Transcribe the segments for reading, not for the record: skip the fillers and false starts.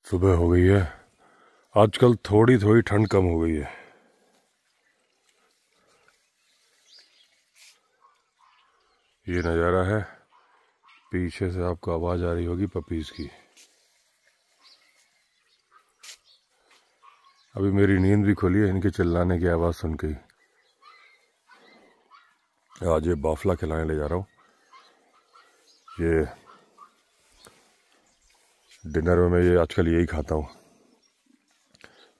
सुबह हो गई है। आजकल थोड़ी थोड़ी ठंड कम हो गई है। ये नज़ारा है, पीछे से आपको आवाज़ आ रही होगी पपीज़ की। अभी मेरी नींद भी खुली है इनके चिल्लाने की आवाज़ सुन के ही। आज ये बाफला खिलाने ले जा रहा हूँ। ये डिनर में मैं ये आजकल यही खाता हूँ।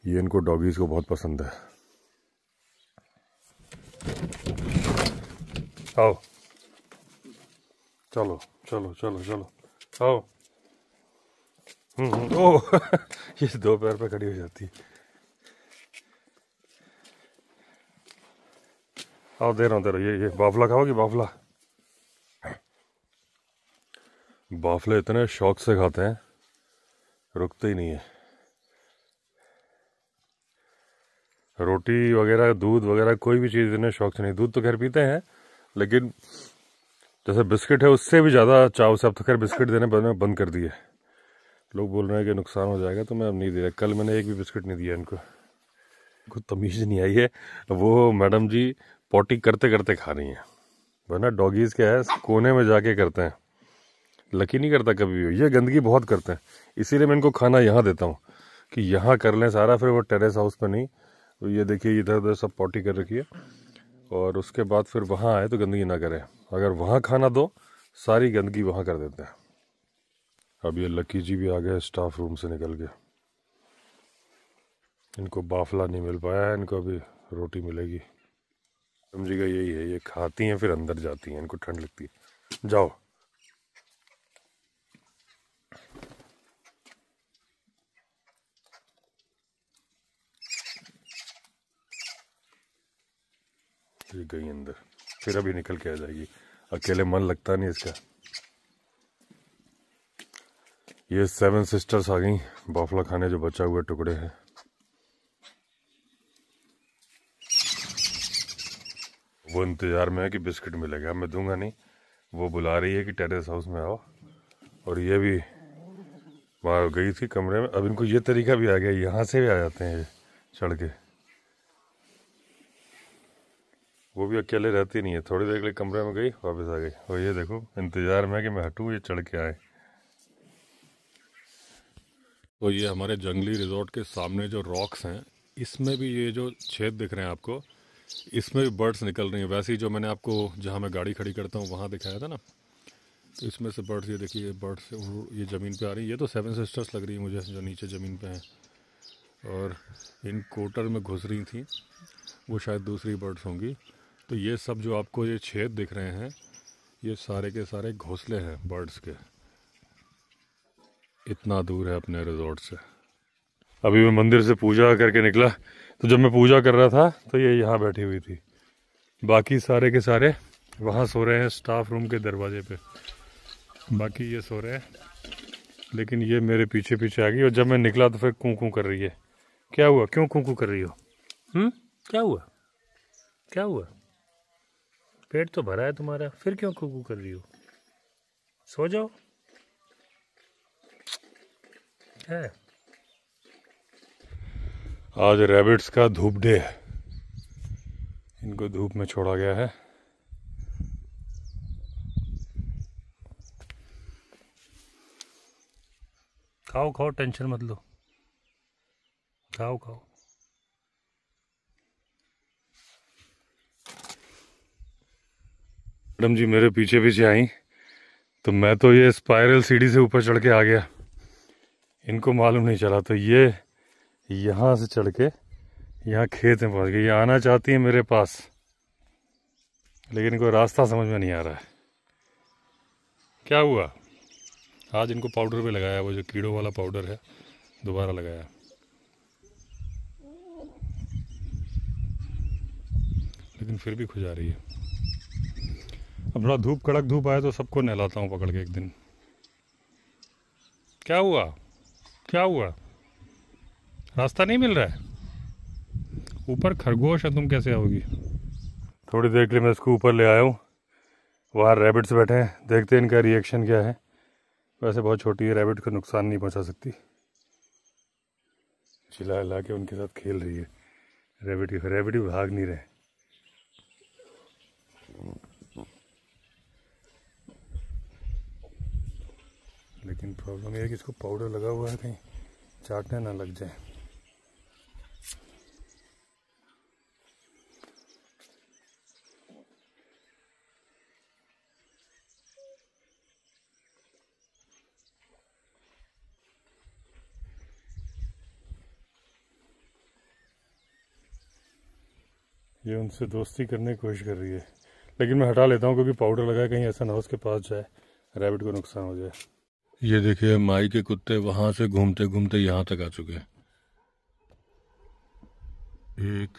ये इनको डॉगीज़ को बहुत पसंद है। आओ, चलो चलो चलो चलो, आओ। ओह ये दो पैर पे खड़ी हो जाती है। आओ, दे रहा हूँ, दे रहा हूँ। ये बाफला खाओगी? बाफला, बाफले इतने शौक से खाते हैं, रुकते ही नहीं है। रोटी वगैरह, दूध वगैरह, कोई भी चीज़ इन्हें शौक से नहीं। दूध तो खैर पीते हैं, लेकिन जैसे बिस्किट है उससे भी ज़्यादा चाव से। अब तो खैर बिस्किट देने बंद कर दिए। लोग बोल रहे हैं कि नुकसान हो जाएगा, तो मैं अब नहीं दे रहा। कल मैंने एक भी बिस्किट नहीं दिया इनको। कुछ तमीज़ नहीं आई है। वो मैडम जी पॉटी करते करते खा रही हैं, वरना डॉगीज़ क्या है, कोने में जाके करते हैं। लकी नहीं करता कभी भी। ये गंदगी बहुत करते हैं, इसीलिए मैं इनको खाना यहाँ देता हूँ कि यहाँ कर लें सारा, फिर वो टेरेस हाउस पे नहीं। तो ये देखिए इधर उधर सब पॉटी कर रखी है, और उसके बाद फिर वहाँ आए तो गंदगी ना करें। अगर वहाँ खाना दो, सारी गंदगी वहाँ कर देते हैं। अब ये लकी जी भी आ गए स्टाफ रूम से निकल के। इनको बाफला नहीं मिल पाया है, इनको अभी रोटी मिलेगी। समझिएगा यही है, ये खाती हैं फिर अंदर जाती हैं, इनको ठंड लगती है। जाओ, ये गई अंदर, फिर अभी निकल के आ जाएगी। अकेले मन लगता नहीं इसका। ये 7 सिस्टर्स आ गई बाफला खाने, जो बचा हुए टुकड़े हैं। वो इंतजार में है कि बिस्किट मिलेगा, मैं दूंगा नहीं। वो बुला रही है कि टेरेस हाउस में आओ, और ये भी वहाँ गई थी कमरे में। अब इनको ये तरीका भी आ गया, यहाँ से भी आ जाते हैं ये चढ़ के। वो भी अकेले रहती नहीं है, थोड़ी देर के लिए कमरे में गई, वापस आ गई। और ये देखो इंतजार में है कि मैं हटूँ, ये चढ़ के आए। तो ये हमारे जंगली रिजॉर्ट के सामने जो रॉक्स हैं, इसमें भी ये जो छेद दिख रहे हैं आपको, इसमें भी बर्ड्स निकल रही हैं। वैसे ही जो मैंने आपको जहाँ मैं गाड़ी खड़ी करता हूँ वहाँ दिखाया था ना, तो इसमें से बर्ड्स, ये देखिए बर्ड्स ये ज़मीन पे आ रही है। ये तो 7 सिस्टर्स लग रही है मुझे, जो नीचे ज़मीन पे हैं, और इन कोटर में घुस रही थी, वो शायद दूसरी बर्ड्स होंगी। तो ये सब जो आपको ये छेद दिख रहे हैं, ये सारे के सारे घोंसले हैं बर्ड्स के। इतना दूर है अपने रिजॉर्ट से। अभी मैं मंदिर से पूजा करके निकला, तो जब मैं पूजा कर रहा था तो ये यहाँ बैठी हुई थी। बाकी सारे के सारे वहाँ सो रहे हैं स्टाफ रूम के दरवाजे पे। बाकी ये सो रहे हैं, लेकिन ये मेरे पीछे पीछे आ गई, और जब मैं निकला तो फिर कूं कूं कर रही है। क्या हुआ, क्यों कूं कूं कर रही हो? क्या हुआ, क्या हुआ? पेट तो भरा है तुम्हारा, फिर क्यों कूं कूं कर रही हो? सो जाओ। है आज रैबिट्स का धूप डे है, इनको धूप में छोड़ा गया है। खाओ खाओ, टेंशन मत लो, खाओ खाओ। मैडम जी मेरे पीछे पीछे आई, तो मैं तो ये स्पाइरल सीढ़ी से ऊपर चढ़ के आ गया, इनको मालूम नहीं चला। तो ये यहाँ से चढ़ के यहाँ खेत में पहुँच गई। ये आना चाहती है मेरे पास, लेकिन इनको रास्ता समझ में नहीं आ रहा है। क्या हुआ? आज इनको पाउडर पे लगाया, वो जो कीड़ों वाला पाउडर है, दोबारा लगाया। लेकिन फिर भी खुजा रही है। अब थोड़ा धूप, कड़क धूप आए तो सबको नहलाता हूँ पकड़ के एक दिन। क्या हुआ, क्या हुआ? रास्ता नहीं मिल रहा है? ऊपर खरगोश है, तुम कैसे आओगी? थोड़ी देर के लिए मैं इसको ऊपर ले आया हूँ, वहाँ रैबिट्स बैठे हैं, देखते हैं इनका रिएक्शन क्या है। वैसे बहुत छोटी है, रैबिट को नुकसान नहीं पहुँचा सकती। चिल्ला ला के उनके साथ खेल रही है। रैबिट भी भाग नहीं रहे। लेकिन प्रॉब्लम ये है कि इसको पाउडर लगा हुआ है, कहीं चाटने ना लग जाए। ये उनसे दोस्ती करने की कोशिश कर रही है, लेकिन मैं हटा लेता हूँ क्योंकि पाउडर लगा, कहीं ऐसा ना हो उसके पास जाए, रैबिट को नुकसान हो जाए। ये देखिए माई के कुत्ते वहां से घूमते घूमते यहाँ तक आ चुके हैं। 1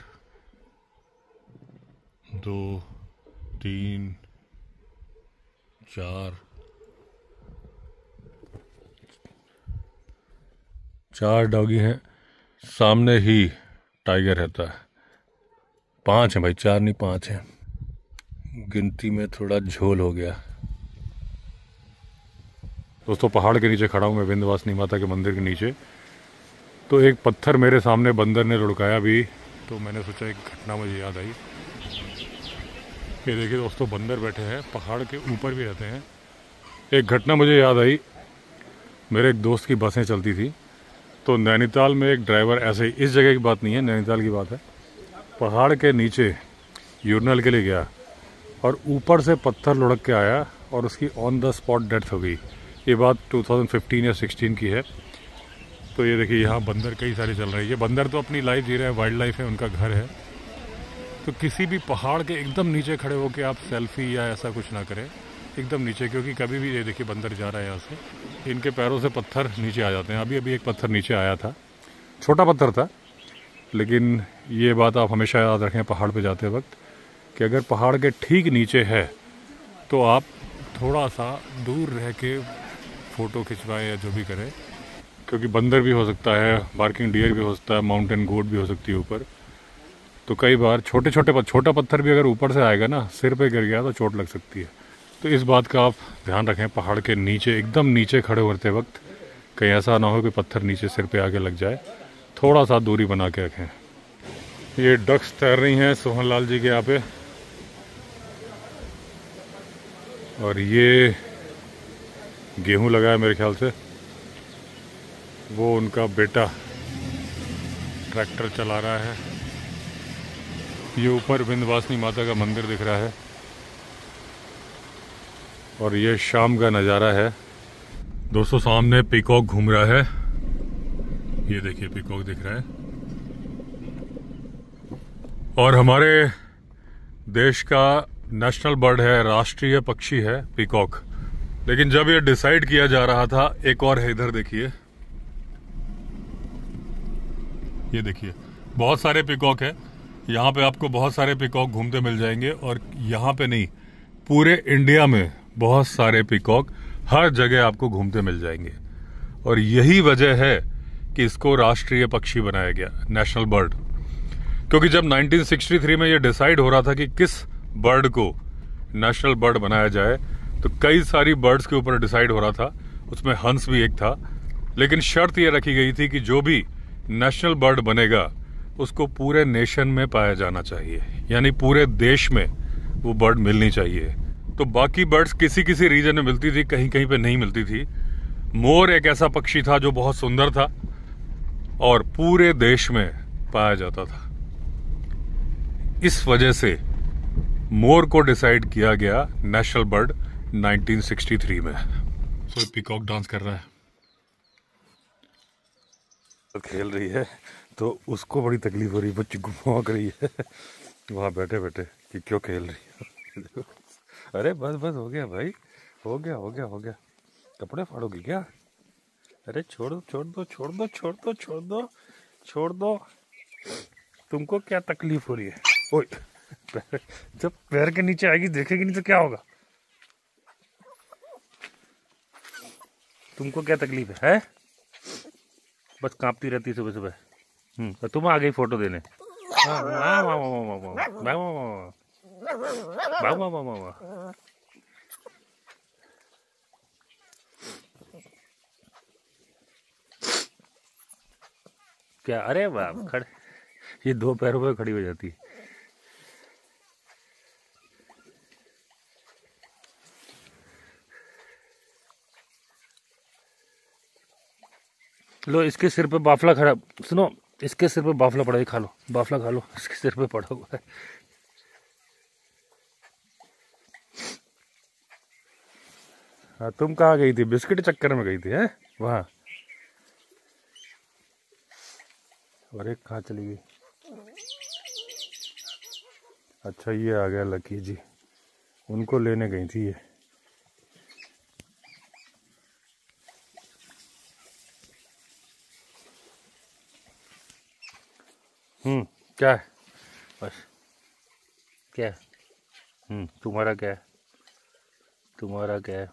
2 3 4 डॉगी हैं। सामने ही टाइगर रहता है। 5 हैं भाई, 4 नहीं 5 हैं। गिनती में थोड़ा झोल हो गया। दोस्तों पहाड़ के नीचे खड़ा हूँ मैं, विंध्यवासिनी माता के मंदिर के नीचे। तो एक पत्थर मेरे सामने बंदर ने लुढ़काया भी, तो मैंने सोचा एक घटना मुझे याद आई। ये देखिए दोस्तों बंदर बैठे हैं, पहाड़ के ऊपर भी रहते हैं। एक घटना मुझे याद आई, मेरे एक दोस्त की बसें चलती थी, तो नैनीताल में एक ड्राइवर ऐसे ही, इस जगह की बात नहीं है, नैनीताल की बात है, पहाड़ के नीचे यूरिनल के लिए गया और ऊपर से पत्थर लुढ़क के आया और उसकी ऑन द स्पॉट डेथ हो गई। ये बात 2015 या 16 की है। तो ये देखिए यहाँ बंदर कई सारे चल रहे हैं। बंदर तो अपनी लाइफ जी रहे हैं, वाइल्ड लाइफ है, उनका घर है। तो किसी भी पहाड़ के एकदम नीचे खड़े होकर आप सेल्फी या ऐसा कुछ ना करें, एकदम नीचे, क्योंकि कभी भी ये देखिए बंदर जा रहा है यहाँ से, इनके पैरों से पत्थर नीचे आ जाते हैं। अभी एक पत्थर नीचे आया था, छोटा पत्थर था, लेकिन ये बात आप हमेशा याद रखें पहाड़ पे जाते वक्त कि अगर पहाड़ के ठीक नीचे है तो आप थोड़ा सा दूर रह के फ़ोटो खिंचवाएं या जो भी करें, क्योंकि बंदर भी हो सकता है, बार्किंग डियर भी हो सकता है, माउंटेन गोट भी हो सकती है ऊपर। तो कई बार छोटा पत्थर भी अगर ऊपर से आएगा ना, सिर पे गिर गया तो चोट लग सकती है। तो इस बात का आप ध्यान रखें, पहाड़ के नीचे एकदम नीचे खड़े होते वक्त कहीं ऐसा ना हो कि पत्थर नीचे सिर पे आके लग जाए। थोड़ा सा दूरी बना के रखें। ये डक्स तैर रही हैं सोहन लाल जी के यहाँ पे, और ये गेहूं लगा है मेरे ख्याल से, वो उनका बेटा ट्रैक्टर चला रहा है। ये ऊपर विंध्यवासिनी माता का मंदिर दिख रहा है और ये शाम का नज़ारा है। दोस्तों सामने पीकॉक घूम रहा है, ये देखिए पीकॉक दिख रहा है। और हमारे देश का नेशनल बर्ड है, राष्ट्रीय पक्षी है पीकॉक। लेकिन जब ये डिसाइड किया जा रहा था, एक और है इधर देखिए, ये देखिए बहुत सारे पीकॉक है यहाँ पे। आपको बहुत सारे पीकॉक घूमते मिल जाएंगे, और यहाँ पे नहीं, पूरे इंडिया में बहुत सारे पीकॉक हर जगह आपको घूमते मिल जाएंगे। और यही वजह है कि इसको राष्ट्रीय पक्षी बनाया गया, नेशनल बर्ड। क्योंकि जब 1963 में ये डिसाइड हो रहा था कि किस बर्ड को नेशनल बर्ड बनाया जाए, तो कई सारी बर्ड्स के ऊपर डिसाइड हो रहा था, उसमें हंस भी एक था। लेकिन शर्त ये रखी गई थी कि जो भी नेशनल बर्ड बनेगा उसको पूरे नेशन में पाया जाना चाहिए, यानी पूरे देश में वो बर्ड मिलनी चाहिए। तो बाकी बर्ड्स किसी किसी रीजन में मिलती थी, कहीं कहीं पे नहीं मिलती थी। मोर एक ऐसा पक्षी था जो बहुत सुंदर था और पूरे देश में पाया जाता था। इस वजह से मोर को डिसाइड किया गया नेशनल बर्ड 1963 में। तो पीकॉक डांस कर रहा है, तो खेल रही है, तो उसको बड़ी तकलीफ हो रही है, बच्ची घुमा कर रही है वहाँ बैठे बैठे कि क्यों खेल रही है। अरे बस बस हो गया भाई, हो गया हो गया हो गया, कपड़े फाड़ोगी क्या? अरे छोड़ दो छोड़ दो छोड़ दो छोड़ दो छोड़ दो छोड़ दो, तुमको क्या तकलीफ हो रही है? ओए जब पैर के नीचे आएगी देखेगी नहीं तो क्या होगा? तुमको क्या तकलीफ है? बस कांपती रहती सुबह सुबह। तो तुम आ गई फोटो देने। क्या, अरे वाह खड़े, ये 2 पैरों पे खड़ी हो जाती है। लो इसके सिर पे बाफला खड़ा, सुनो इसके सिर पे बाफला पड़ा है, खा लो बाफला खा लो, इसके सिर पे पड़ा हुआ है। हाँ तुम कहाँ गई थी, बिस्किट चक्कर में गई थी हैं वहाँ, और एक कहाँ चली गई। अच्छा ये आ गया लकी जी, उनको लेने गई थी ये। क्या है बस, क्या है? तुम्हारा क्या है, तुम्हारा क्या है?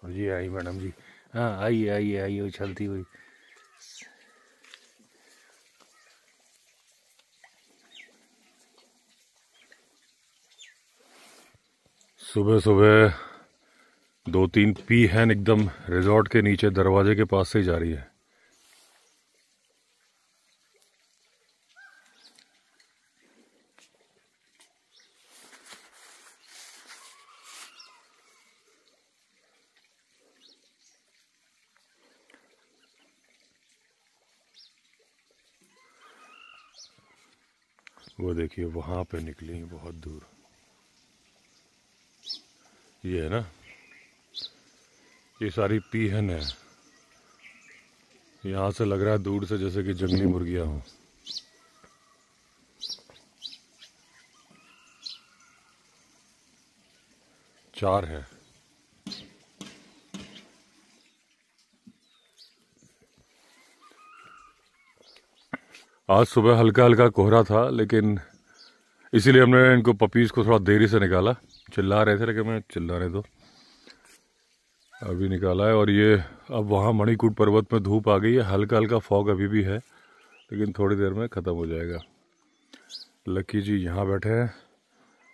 और ये आई मैडम जी, हाँ आइए आइए आइए उछलती हुई। सुबह सुबह 2-3 पीहन एकदम रिजॉर्ट के नीचे दरवाजे के पास से ही जा रही है। वो देखिए वहां पे निकली बहुत दूर, ये है ना, ये सारी पीहन है। यहाँ से लग रहा है दूर से जैसे कि जंगली मुर्गियां हों। चार है। आज सुबह हल्का हल्का कोहरा था, लेकिन इसीलिए हमने इनको पपीज को थोड़ा देरी से निकाला। चिल्ला रहे थे लेकिन मैं चिल्लाने दो, अभी निकाला है। और ये अब वहाँ मणिकूट पर्वत में धूप आ गई है, हल्का हल्का फॉग अभी भी है, लेकिन थोड़ी देर में ख़त्म हो जाएगा। लकी जी यहाँ बैठे हैं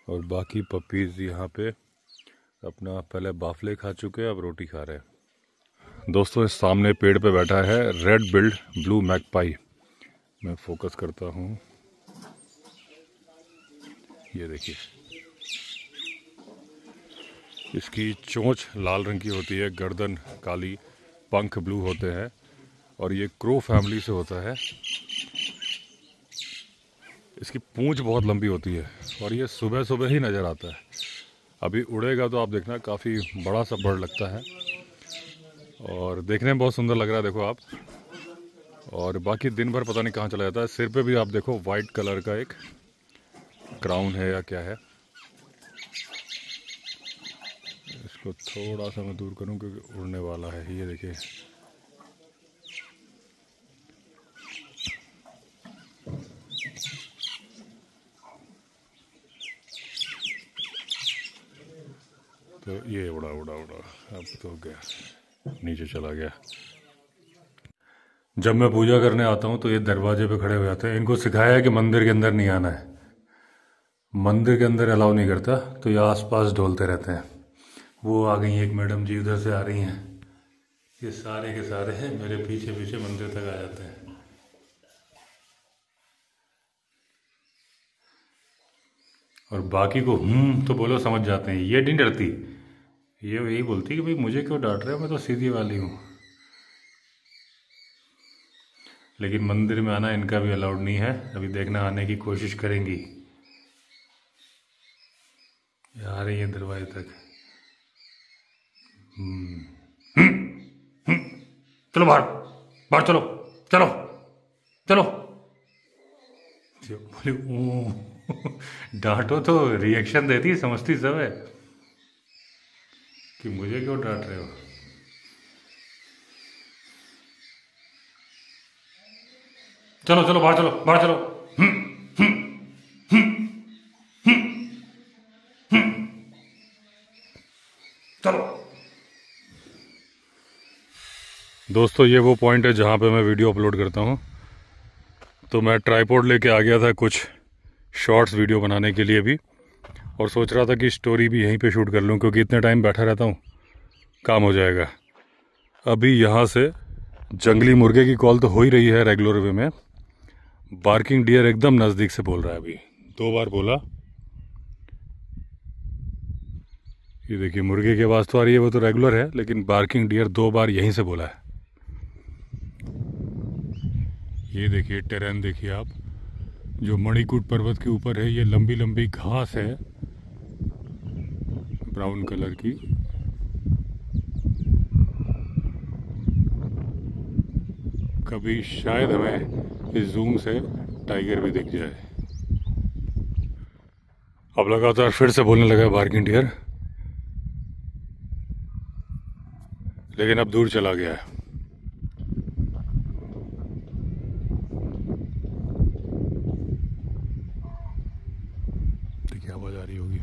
और बाकी पपीज यहाँ पे अपना पहले बाफले खा चुके हैं, अब रोटी खा रहे हैं। दोस्तों इस सामने पेड़ पे बैठा है रेड बिल्ड ब्लू मैगपाई। मैं फोकस करता हूँ, ये देखिए इसकी चोंच लाल रंग की होती है, गर्दन काली, पंख ब्लू होते हैं, और ये क्रो फैमिली से होता है। इसकी पूंछ बहुत लंबी होती है और ये सुबह सुबह ही नज़र आता है। अभी उड़ेगा तो आप देखना, काफ़ी बड़ा सा बर्ड लगता है और देखने में बहुत सुंदर लग रहा है, देखो आप। और बाकी दिन भर पता नहीं कहाँ चला जाता है। सिर पे भी आप देखो वाइट कलर का एक क्राउन है या क्या है। इसको थोड़ा सा मैं दूर करूं क्योंकि उड़ने वाला है, ये देखिए। तो ये उड़ा उड़ा उड़ा, अब तो गया, नीचे चला गया। जब मैं पूजा करने आता हूँ तो ये दरवाजे पे खड़े हो जाते हैं। इनको सिखाया है कि मंदिर के अंदर नहीं आना है, मंदिर के अंदर अलाउ नहीं करता, तो ये आसपास ढोलते रहते हैं। वो आ गई एक मैडम जी, उधर से आ रही हैं। ये सारे के सारे हैं मेरे पीछे पीछे मंदिर तक आ जाते हैं। और बाकी को तो बोलो समझ जाते हैं। ये नहीं डरती, ये यही बोलती कि भाई मुझे क्यों डांट रहे हो, मैं तो सीधी वाली हूँ। लेकिन मंदिर में आना इनका भी अलाउड नहीं है। अभी देखना आने की कोशिश करेंगी। आ रही है दरवाजे तक। चलो बाहर, बाहर चलो, चलो चलो। बोले डांटो तो रिएक्शन देती, समझती सब है कि मुझे क्यों डांट रहे हो। चलो चलो बाहर चलो, बाहर चलो। चलो। दोस्तों ये वो पॉइंट है जहाँ पे मैं वीडियो अपलोड करता हूँ। तो मैं ट्राइपॉड लेके आ गया था कुछ शॉर्ट्स वीडियो बनाने के लिए भी, और सोच रहा था कि स्टोरी भी यहीं पे शूट कर लूँ, क्योंकि इतने टाइम बैठा रहता हूँ, काम हो जाएगा। अभी यहाँ से जंगली मुर्गे की कॉल तो हो ही रही है रेगुलर वे में। बार्किंग डियर एकदम नज़दीक से बोल रहा है, अभी 2 बार बोला। ये देखिए मुर्गे की आवाज़ तो आ रही है, वो तो रेगुलर है, लेकिन बार्किंग डियर 2 बार यहीं से बोला है। ये देखिए टेरेन देखिए आप, जो मणिकूट पर्वत के ऊपर है, ये लंबी लंबी घास है ब्राउन कलर की। कभी शायद हमें इस जूम से टाइगर भी दिख जाए। अब लगातार फिर से बोलने लगा बार्किंग डियर, लेकिन अब दूर चला गया है। देखिए आवाज आ रही होगी।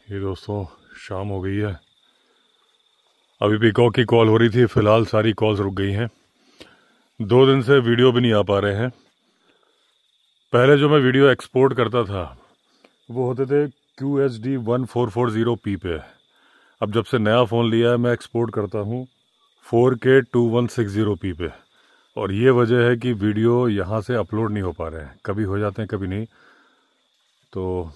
ये दोस्तों शाम हो गई है, अभी पीकॉक की कॉल हो रही थी, फिलहाल सारी कॉल्स रुक गई हैं। 2 दिन से वीडियो भी नहीं आ पा रहे हैं। पहले जो मैं वीडियो एक्सपोर्ट करता था वो होते थे QHD 1440p पे। अब जब से नया फ़ोन लिया है मैं एक्सपोर्ट करता हूँ 4K 2160p पे। और ये वजह है कि वीडियो यहाँ से अपलोड नहीं हो पा रहे हैं, कभी हो जाते हैं कभी नहीं। तो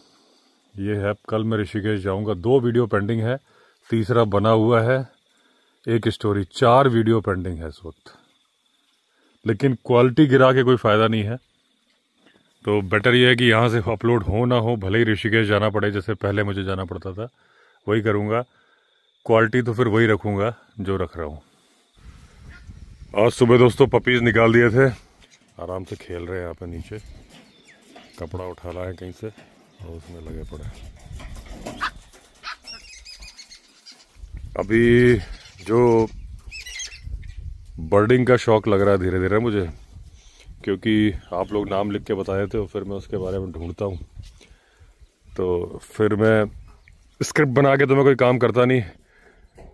ये है, कल मैं ऋषिकेश जाऊँगा। 2 वीडियो पेंडिंग है, तीसरा बना हुआ है, एक स्टोरी, 4 वीडियो पेंडिंग है इस वक्त। लेकिन क्वालिटी गिरा के कोई फ़ायदा नहीं है, तो बेटर ये है कि यहाँ से अपलोड हो ना हो, भले ही ऋषिकेश जाना पड़े, जैसे पहले मुझे जाना पड़ता था, वही करूँगा। क्वालिटी तो फिर वही रखूँगा जो रख रहा हूँ। आज सुबह दोस्तों पपीज़ निकाल दिए थे, आराम से खेल रहे हैं यहाँ पे नीचे। कपड़ा उठा रहा है कहीं से और उसमें लगे पड़े। अभी जो बर्डिंग का शौक़ लग रहा है धीरे धीरे मुझे, क्योंकि आप लोग नाम लिख के बताए थे और फिर मैं उसके बारे में ढूंढता हूँ। तो फिर मैं स्क्रिप्ट बना के, तो मैं कोई काम करता नहीं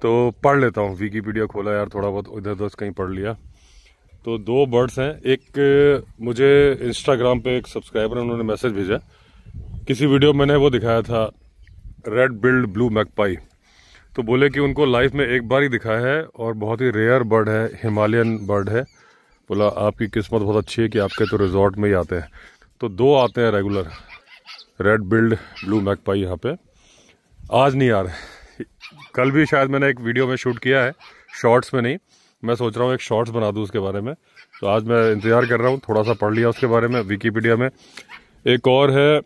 तो पढ़ लेता हूँ। विकीपीडिया खोला यार, थोड़ा बहुत इधर उधर कहीं पढ़ लिया। तो 2 बर्ड्स हैं। एक मुझे इंस्टाग्राम पे एक सब्सक्राइबर, उन्होंने मैसेज भेजा, किसी वीडियो मैंने वो दिखाया था रेड बिल्ड ब्लू मैगपाई, तो बोले कि उनको लाइफ में एक बार ही दिखा है और बहुत ही रेयर बर्ड है, हिमालयन बर्ड है। बोला आपकी किस्मत बहुत अच्छी है कि आपके तो रिजॉर्ट में ही आते हैं। तो 2 आते हैं regular, red build blue magpie यहाँ पे। आज नहीं आ रहे, कल भी शायद मैंने एक वीडियो में शूट किया है, शॉर्ट्स में नहीं। मैं सोच रहा हूँ एक शॉर्ट्स बना दूँ उसके बारे में, तो आज मैं इंतज़ार कर रहा हूँ। थोड़ा सा पढ़ लिया उसके बारे में विकीपीडिया में। एक और है,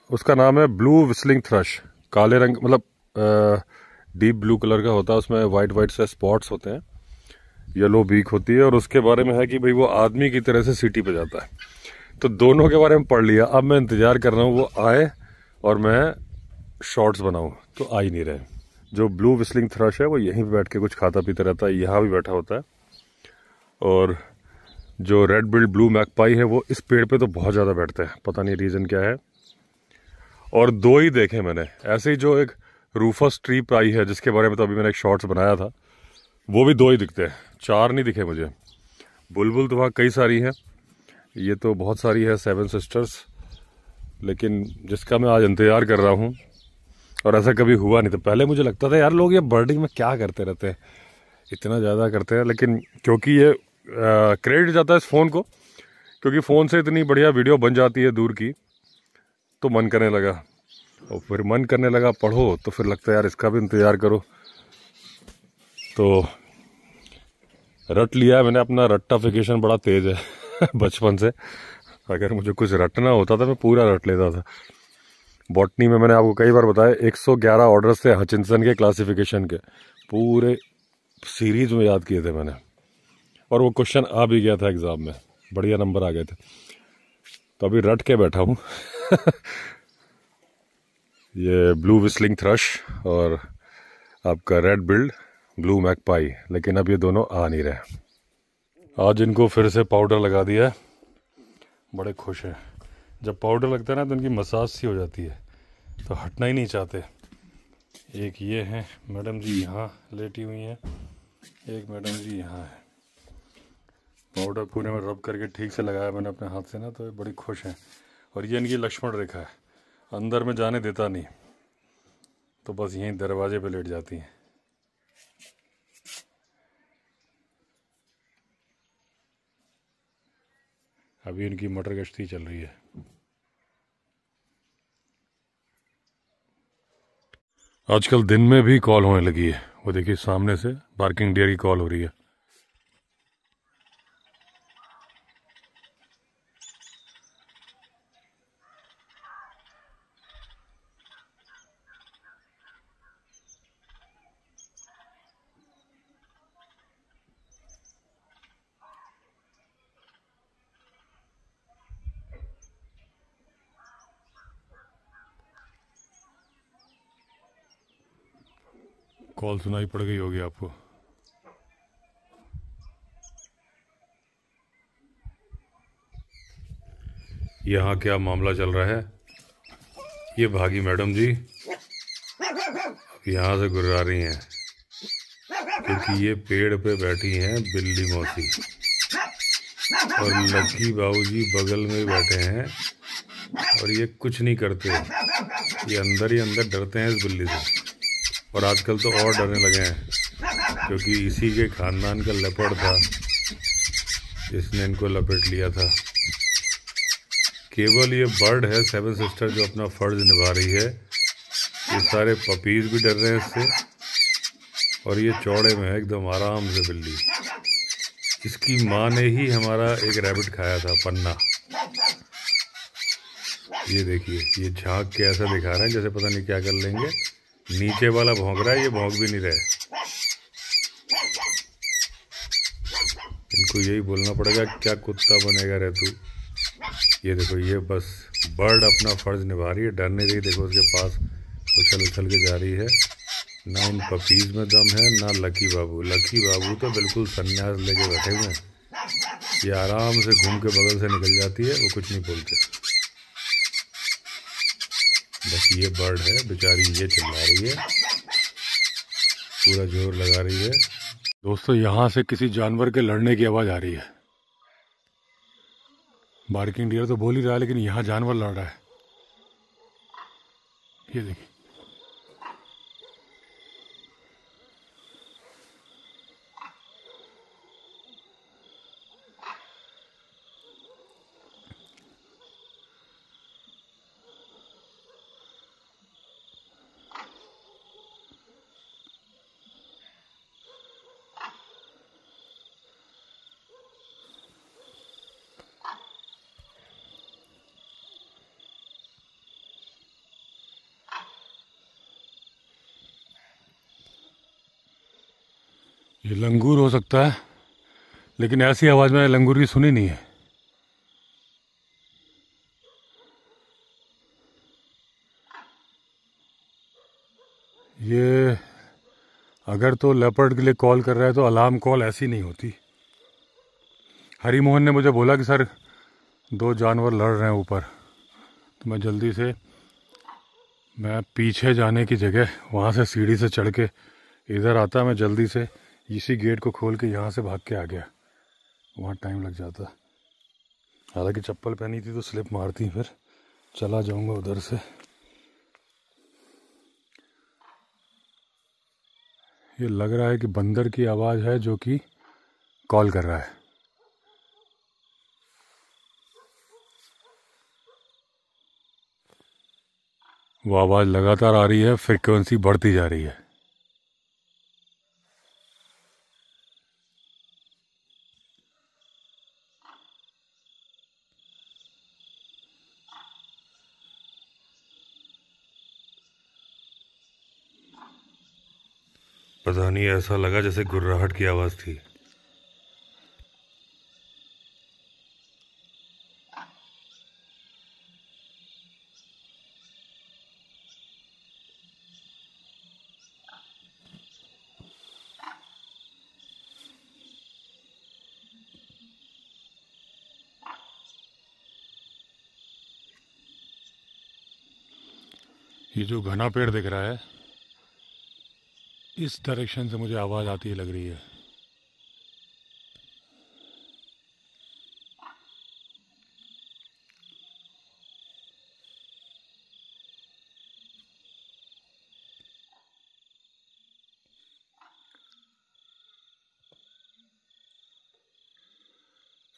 उसका नाम है ब्लू विस्लिंग थ्रश, काले रंग, मतलब डीप ब्लू कलर का होता है, उसमें वाइट वाइट से स्पॉट्स होते हैं, येलो बीक होती है। और उसके बारे में है कि भाई वो आदमी की तरह से सीटी पे जाता है। तो दोनों के बारे में पढ़ लिया। अब मैं इंतज़ार कर रहा हूँ वो आए और मैं शॉर्ट्स बनाऊँ, तो आ ही नहीं रहे। जो ब्लू विस्लिंग थ्रश है वो यहीं पे बैठ के कुछ खाता पीता रहता है, यहाँ भी बैठा होता है। और जो रेड बिल्ड ब्लू मैगपाई है वो इस पेड़ पे तो बहुत ज़्यादा बैठते हैं, पता नहीं रीज़न क्या है। और 2 ही देखे मैंने ऐसे ही। जो एक रूफस ट्री आई है जिसके बारे में तो अभी मैंने एक शॉर्ट्स बनाया था, वो भी 2 ही दिखते हैं, 4 नहीं दिखे मुझे। बुलबुल तो वहाँ कई सारी है, ये तो बहुत सारी है 7 सिस्टर्स, लेकिन जिसका मैं आज इंतज़ार कर रहा हूँ। और ऐसा कभी हुआ नहीं। तो पहले मुझे लगता था यार लोग ये बर्डिंग में क्या करते रहते हैं, इतना ज़्यादा करते हैं, लेकिन क्योंकि ये क्रेडिट जाता है इस फ़ोन को, क्योंकि फ़ोन से इतनी बढ़िया वीडियो बन जाती है दूर की, तो मन करने लगा। और फिर मन करने लगा पढ़ो, तो फिर लगता है यार इसका भी इंतज़ार करो। तो रट लिया है मैंने, अपना रट्टाफिकेशन बड़ा तेज़ है बचपन से। अगर मुझे कुछ रटना होता था मैं पूरा रट लेता था। बॉटनी में मैंने आपको कई बार बताया 111 ऑर्डर्स थे हचिंसन के क्लासिफिकेशन के, पूरे सीरीज में याद किए थे मैंने। और वो क्वेश्चन आ भी गया था एग्ज़ाम में, बढ़िया नंबर आ गए थे। तो अभी रट के बैठा हूँ ये ब्लू विस्लिंग थ्रश और आपका रेड बिल्ड ब्लू मैगपाई, लेकिन अब ये दोनों आ नहीं रहे। आज इनको फिर से पाउडर लगा दिया है, बड़े खुश हैं। जब पाउडर लगता है ना तो इनकी मसाज सी हो जाती है, तो हटना ही नहीं चाहते। एक ये है मैडम जी यहाँ लेटी हुई हैं, एक मैडम जी यहाँ है। पाउडर पूरे में रब करके ठीक से लगाया मैंने अपने हाथ से ना, तो ये बड़ी खुश हैं। और ये इनकी लक्ष्मण रेखा है, अंदर में जाने देता नहीं, तो बस यहीं दरवाजे पे लेट जाती हैं। अभी इनकी मटर गश्ती चल रही है। आजकल दिन में भी कॉल होने लगी है, वो देखिए सामने से बार्किंग डियर की कॉल हो रही है। कॉल सुनाई पड़ गई होगी आपको। यहाँ क्या मामला चल रहा है? ये भागी मैडम जी अब यहाँ से गुर्रा रही हैं, क्योंकि ये पेड़ पे बैठी हैं बिल्ली मौसी, और लकी बाबूजी बगल में बैठे हैं, और ये कुछ नहीं करते। ये अंदर ही अंदर डरते हैं इस बिल्ली से, और आजकल तो और डरने लगे हैं, क्योंकि इसी के खानदान का लेपर्ड था, इसने इनको लपेट लिया था। केवल ये बर्ड है सेवन सिस्टर जो अपना फर्ज निभा रही है। ये सारे पपीज भी डर रहे हैं इससे, और ये चौड़े में है एकदम आराम से बिल्ली। इसकी माँ ने ही हमारा एक रैबिट खाया था, पन्ना। ये देखिए, ये झांक के ऐसा दिखा रहे हैं जैसे पता नहीं क्या कर लेंगे। नीचे वाला भौंक रहा है, ये भौंक भी नहीं रहे। इनको यही बोलना पड़ेगा, क्या कुत्ता बनेगा रे तू। ये देखो, ये बस बर्ड अपना फर्ज निभा रही है, डर नहीं रही। देखो उसके पास उछल उछल के जा रही है। ना इन पपीज में दम है, ना लकी बाबू। लकी बाबू तो बिल्कुल संन्यास लेके बैठे हुए हैं। ये आराम से घूम के बगल से निकल जाती है, वो कुछ नहीं बोलते। बस ये बर्ड है बेचारी, ये चिल्ला रही है, पूरा जोर लगा रही है। दोस्तों, यहाँ से किसी जानवर के लड़ने की आवाज़ आ रही है। बार्किंग डियर तो बोल ही रहा है, लेकिन यहाँ जानवर लड़ रहा है। ये देखिए, ये लंगूर हो सकता है, लेकिन ऐसी आवाज़ मैंने लंगूर की सुनी नहीं है। ये अगर तो लेपर्ड के लिए कॉल कर रहा है तो अलार्म कॉल ऐसी नहीं होती। हरी मोहन ने मुझे बोला कि सर 2 जानवर लड़ रहे हैं ऊपर, तो मैं जल्दी से, मैं पीछे जाने की जगह वहाँ से सीढ़ी से चढ़ के इधर आता, मैं जल्दी से इसी गेट को खोल के यहाँ से भाग के आ गया। वहाँ टाइम लग जाता, हालांकि चप्पल पहनी थी तो स्लिप मारती, फिर चला जाऊँगा उधर से। ये लग रहा है कि बंदर की आवाज़ है जो कि कॉल कर रहा है। वो आवाज़ लगातार आ रही है, फ्रीक्वेंसी बढ़ती जा रही है। पता नहीं, ऐसा लगा जैसे गुर्राहट की आवाज़ थी। ये जो घना पेड़ दिख रहा है, इस डायरेक्शन से मुझे आवाज़ आती है लग रही है।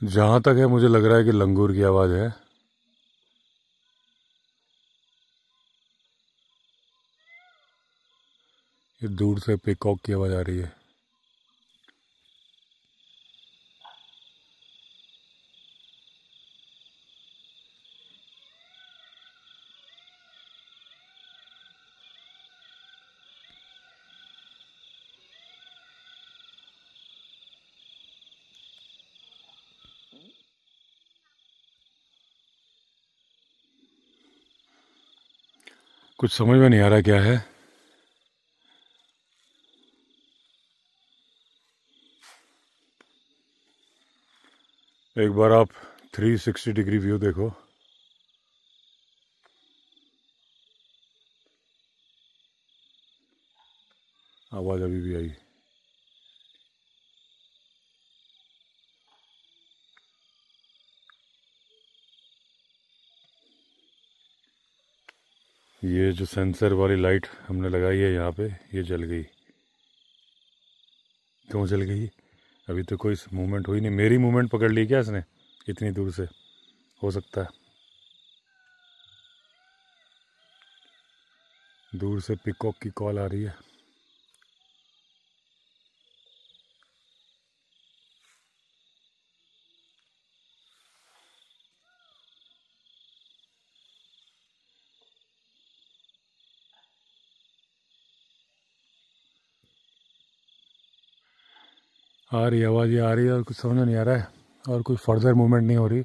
जहाँ तक है मुझे लग रहा है कि लंगूर की आवाज़ है। ये दूर से पिकॉक की आवाज़ आ रही है। कुछ समझ में नहीं आ रहा क्या है। एक बार आप 360 डिग्री व्यू देखो। आवाज़ अभी भी आई। ये जो सेंसर वाली लाइट हमने लगाई है यहाँ पे, ये जल गई। क्यों जल गई? अभी तो कोई मूवमेंट हुई नहीं। मेरी मूवमेंट पकड़ ली क्या इसने इतनी दूर से? हो सकता है। दूर से पिकॉक की कॉल आ रही है। आ रही आवाज़, ये आ रही है और कुछ समझ में नहीं आ रहा है और कोई फर्दर मूवमेंट नहीं हो रही।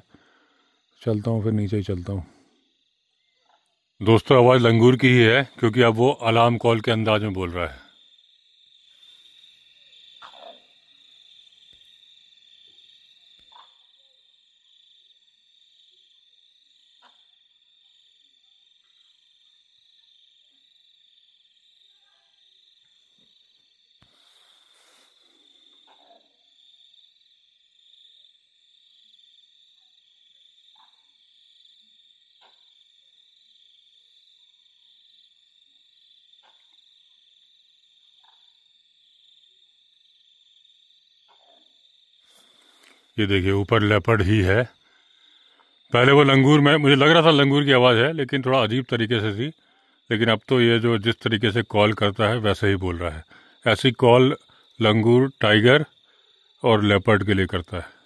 चलता हूँ, फिर नीचे ही चलता हूँ। दोस्तों, आवाज़ लंगूर की ही है क्योंकि अब वो अलार्म कॉल के अंदाज में बोल रहा है। ये देखिए, ऊपर लेपर्ड ही है। पहले वो लंगूर में मुझे लग रहा था लंगूर की आवाज़ है, लेकिन थोड़ा अजीब तरीके से थी। लेकिन अब तो ये जो जिस तरीके से कॉल करता है वैसे ही बोल रहा है। ऐसी कॉल लंगूर, टाइगर और लेपर्ड के लिए करता है।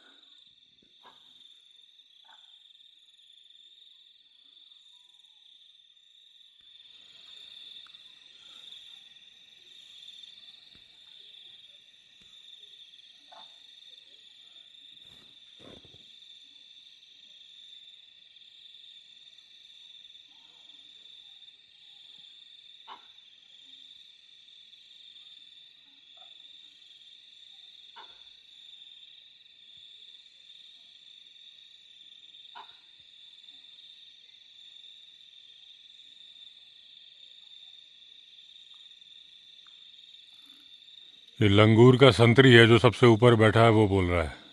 ये लंगूर का संतरी है जो सबसे ऊपर बैठा है, वो बोल रहा है।